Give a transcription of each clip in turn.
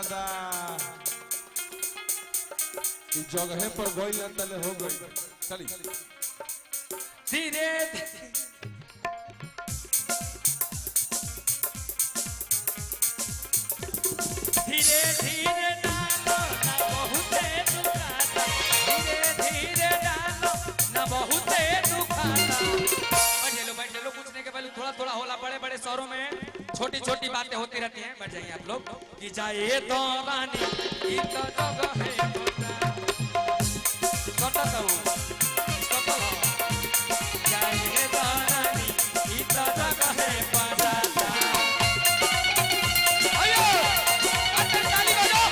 दादा जगह पर गई तले हो गई चली धीरे धीरे धीरे डालो ना बहुते दुखाता धीरे धीरे डालो ना बहुते दुखाता। बैठ लो पूछने के पहले थोड़ा थोड़ा होला बड़े बड़े शहरों में छोटी छोटी बातें होती रहती हैं। बैठ जाइए आप लोग कि जाए तो रानी की तो जगह है कटा तो जाए तो रानी की तो जगह है पजाता। आयो अच्छा ताली बजाओ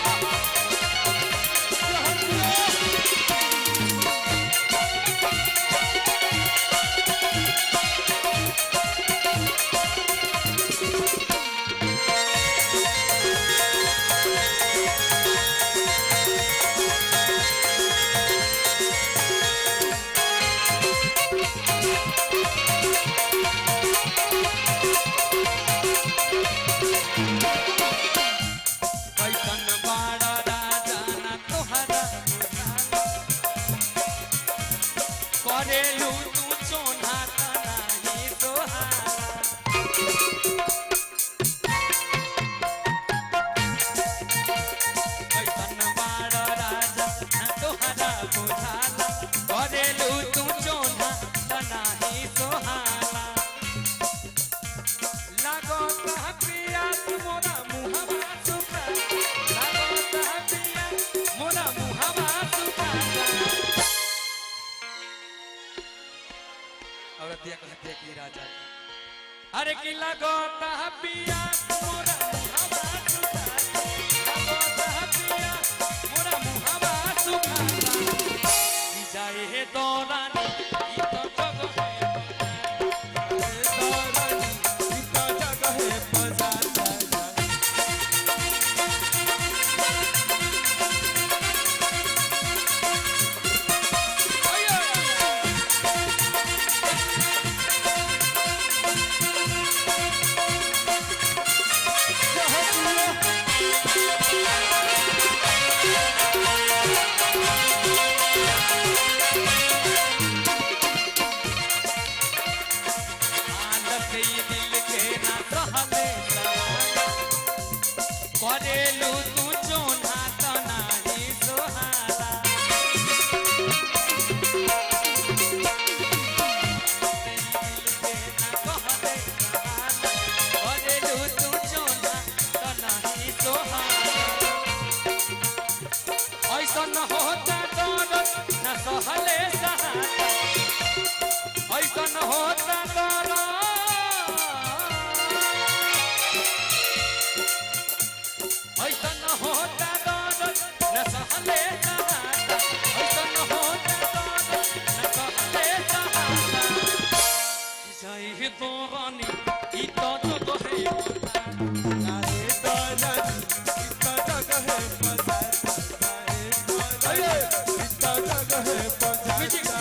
अरे कि लगोता पिया मोरा मुहावा सुखाता लगोता पिया मोरा मुहावा सुखाता कि जाए हे दौरानी ई तो जगह है दौरानी ई तो जगह है पजाता। करेलू तू जोना तो नाही सोहाला करेलू तू जोना तो नाही सोहाला ऐसा न होता दर्द न सहले सहाता ऐसा न होता दर्द ऐसा न होता दर्द न सहले सहाता ऐसा न होता दर्द न सहले सहाता जाए तो रानी ई तो जगह है जाए तो रानी ई तो जगह है पजाता जाए ई तो जगह है पजाता।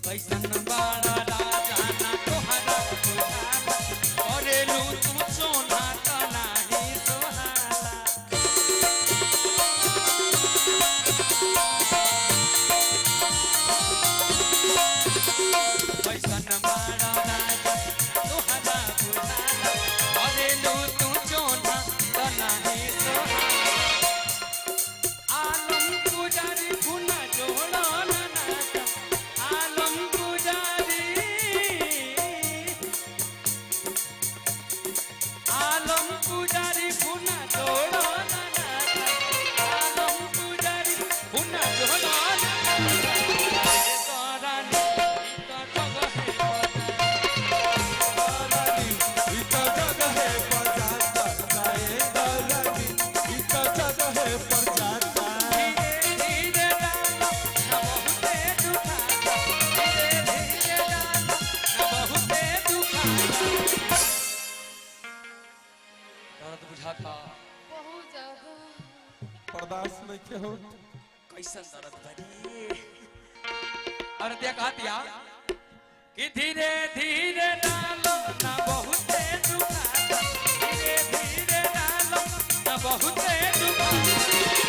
कैसन बड़ा राजा ना तोहरा बुझाला करेलू तू सोना तो नाही सोहाला कैसन बड़ा राजा तोहरा बुझाला करेलू तू सोना तो नाही सोहाला आलम पुजारी खुना जोड़ा ना आलम पुजारी जगह पर जाता धीरे धीरे डालो न बहुते दुखाता धीरे धीरे डालो न बहुते दुखाता दर्द बुझाता बहुत ज्यादा बर्दाश्त नहीं के हो कैसन दर्द बड़ी और देखा दिया कि धीरे धीरे डालो ना बहुते दुखाता धीरे धीरे डालो ना बहुते दुखाता